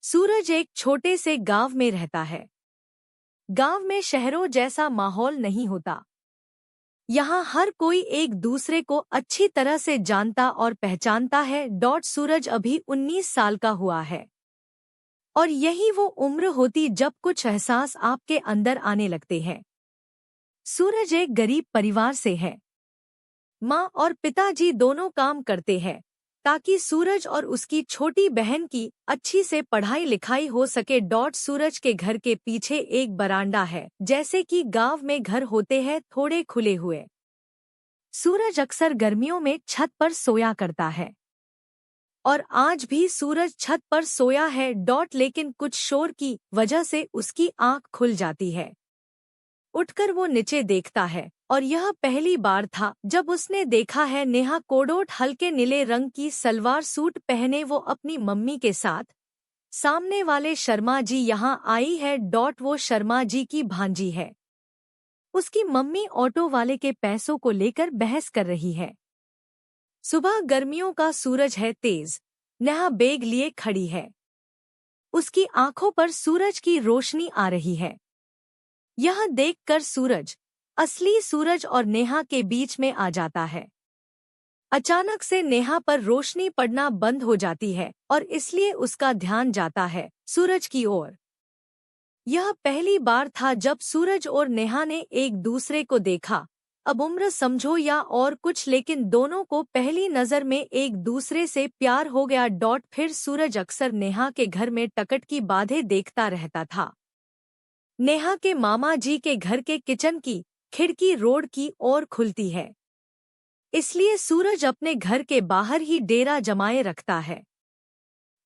सूरज एक छोटे से गांव में रहता है। गांव में शहरों जैसा माहौल नहीं होता। यहाँ हर कोई एक दूसरे को अच्छी तरह से जानता और पहचानता है। सूरज अभी 19 साल का हुआ है और यही वो उम्र होती जब कुछ एहसास आपके अंदर आने लगते हैं। सूरज एक गरीब परिवार से है। माँ और पिताजी दोनों काम करते हैं ताकि सूरज और उसकी छोटी बहन की अच्छी से पढ़ाई लिखाई हो सके। सूरज के घर के पीछे एक बरामदा है, जैसे कि गांव में घर होते हैं, थोड़े खुले हुए। सूरज अक्सर गर्मियों में छत पर सोया करता है और आज भी सूरज छत पर सोया है। लेकिन कुछ शोर की वजह से उसकी आंख खुल जाती है। उठकर वो नीचे देखता है और यह पहली बार था जब उसने देखा है नेहा कोडोट हल्के नीले रंग की सलवार सूट पहने वो अपनी मम्मी के साथ। सामने वाले शर्मा जी यहाँ आई है। वो शर्मा जी की भांजी है। उसकी मम्मी ऑटो वाले के पैसों को लेकर बहस कर रही है। सुबह गर्मियों का सूरज है तेज। नेहा बैग लिए खड़ी है। उसकी आंखों पर सूरज की रोशनी आ रही है। यह देखकर सूरज, असली सूरज और नेहा के बीच में आ जाता है। अचानक से नेहा पर रोशनी पड़ना बंद हो जाती है और इसलिए उसका ध्यान जाता है सूरज की ओर। यह पहली बार था जब सूरज और नेहा ने एक दूसरे को देखा। अब उम्र समझो या और कुछ, लेकिन दोनों को पहली नजर में एक दूसरे से प्यार हो गया। फिर सूरज अक्सर नेहा के घर में टकट की बातें देखता रहता था। नेहा के मामा जी के घर के किचन की खिड़की रोड की ओर खुलती है, इसलिए सूरज अपने घर के बाहर ही डेरा जमाए रखता है।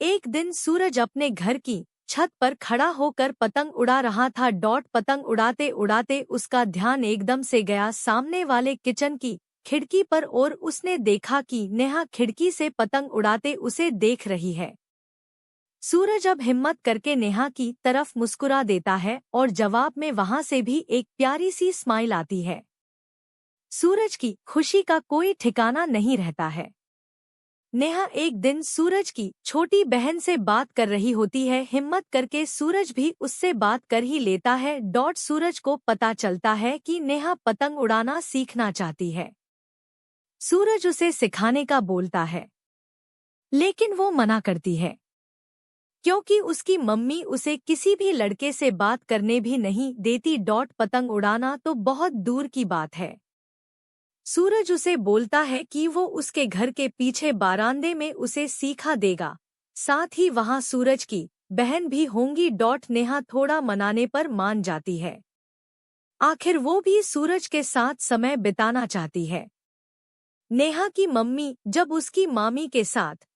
एक दिन सूरज अपने घर की छत पर खड़ा होकर पतंग उड़ा रहा था। पतंग उड़ाते उड़ाते उसका ध्यान एकदम से गया सामने वाले किचन की खिड़की पर और उसने देखा कि नेहा खिड़की से पतंग उड़ाते उसे देख रही है। सूरज अब हिम्मत करके नेहा की तरफ मुस्कुरा देता है और जवाब में वहां से भी एक प्यारी सी स्माइल आती है। सूरज की खुशी का कोई ठिकाना नहीं रहता है। नेहा एक दिन सूरज की छोटी बहन से बात कर रही होती है। हिम्मत करके सूरज भी उससे बात कर ही लेता है। सूरज को पता चलता है कि नेहा पतंग उड़ाना सीखना चाहती है। सूरज उसे सिखाने का बोलता है, लेकिन वो मना करती है क्योंकि उसकी मम्मी उसे किसी भी लड़के से बात करने भी नहीं देती। पतंग उड़ाना तो बहुत दूर की बात है। सूरज उसे बोलता है कि वो उसके घर के पीछे बारांदे में उसे सिखा देगा, साथ ही वहां सूरज की बहन भी होंगी। नेहा थोड़ा मनाने पर मान जाती है। आखिर वो भी सूरज के साथ समय बिताना चाहती है। नेहा की मम्मी जब उसकी मामी के साथ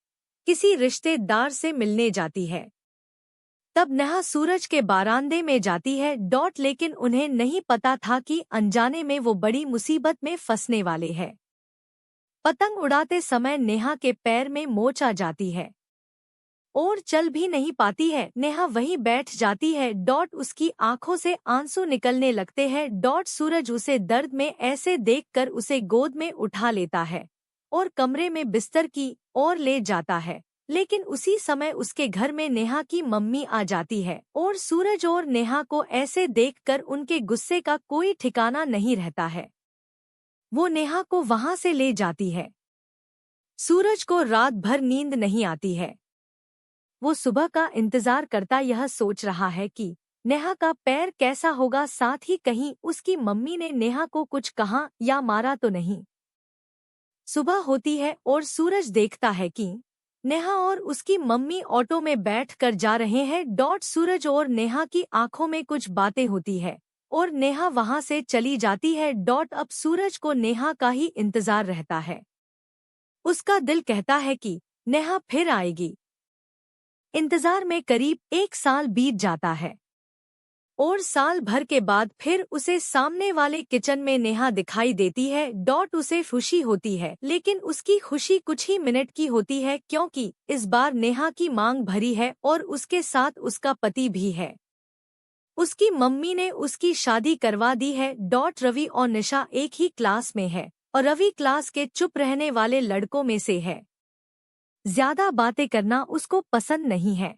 किसी रिश्तेदार से मिलने जाती है, तब नेहा सूरज के बारांदे में जाती है। लेकिन उन्हें नहीं पता था कि अनजाने में वो बड़ी मुसीबत में फंसने वाले हैं। पतंग उड़ाते समय नेहा के पैर में मोच आ जाती है और चल भी नहीं पाती है। नेहा वहीं बैठ जाती है। उसकी आंखों से आंसू निकलने लगते हैं। सूरज उसे दर्द में ऐसे देखकर उसे गोद में उठा लेता है और कमरे में बिस्तर की ओर ले जाता है। लेकिन उसी समय उसके घर में नेहा की मम्मी आ जाती है और सूरज और नेहा को ऐसे देखकर उनके गुस्से का कोई ठिकाना नहीं रहता है। वो नेहा को वहां से ले जाती है। सूरज को रात भर नींद नहीं आती है। वो सुबह का इंतजार करता यह सोच रहा है कि नेहा का पैर कैसा होगा, साथ ही कहीं उसकी मम्मी ने नेहा को कुछ कहा या मारा तो नहीं। सुबह होती है और सूरज देखता है कि नेहा और उसकी मम्मी ऑटो में बैठकर जा रहे हैं। सूरज और नेहा की आंखों में कुछ बातें होती है और नेहा वहां से चली जाती है। अब सूरज को नेहा का ही इंतजार रहता है। उसका दिल कहता है कि नेहा फिर आएगी। इंतजार में करीब 1 साल बीत जाता है और साल भर के बाद फिर उसे सामने वाले किचन में नेहा दिखाई देती है। उसे खुशी होती है, लेकिन उसकी खुशी कुछ ही मिनट की होती है क्योंकि इस बार नेहा की मांग भरी है और उसके साथ उसका पति भी है। उसकी मम्मी ने उसकी शादी करवा दी है। रवि और निशा एक ही क्लास में है और रवि क्लास के चुप रहने वाले लड़कों में से है। ज्यादा बातें करना उसको पसंद नहीं है।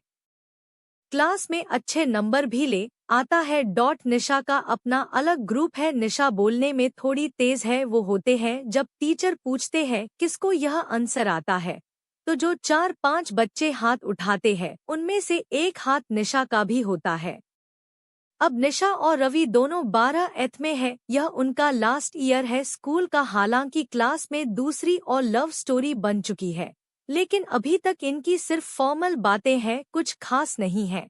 क्लास में अच्छे नंबर भी ले आता है। निशा का अपना अलग ग्रुप है। निशा बोलने में थोड़ी तेज है। वो होते हैं जब टीचर पूछते हैं किसको यह आंसर आता है तो जो 4-5 बच्चे हाथ उठाते हैं उनमें से एक हाथ निशा का भी होता है। अब निशा और रवि दोनों 12th में है। यह उनका लास्ट ईयर है स्कूल का। हालांकि क्लास में दूसरी और लव स्टोरी बन चुकी है, लेकिन अभी तक इनकी सिर्फ फॉर्मल बातें हैं, कुछ खास नहीं है।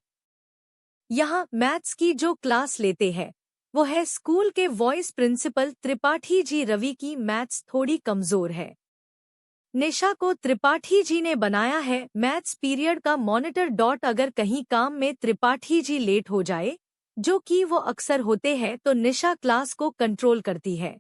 यहाँ मैथ्स की जो क्लास लेते हैं वो है स्कूल के वाइस प्रिंसिपल त्रिपाठी जी। रवि की मैथ्स थोड़ी कमजोर है। निशा को त्रिपाठी जी ने बनाया है मैथ्स पीरियड का मॉनिटर। अगर कहीं काम में त्रिपाठी जी लेट हो जाए, जो कि वो अक्सर होते हैं, तो निशा क्लास को कंट्रोल करती है।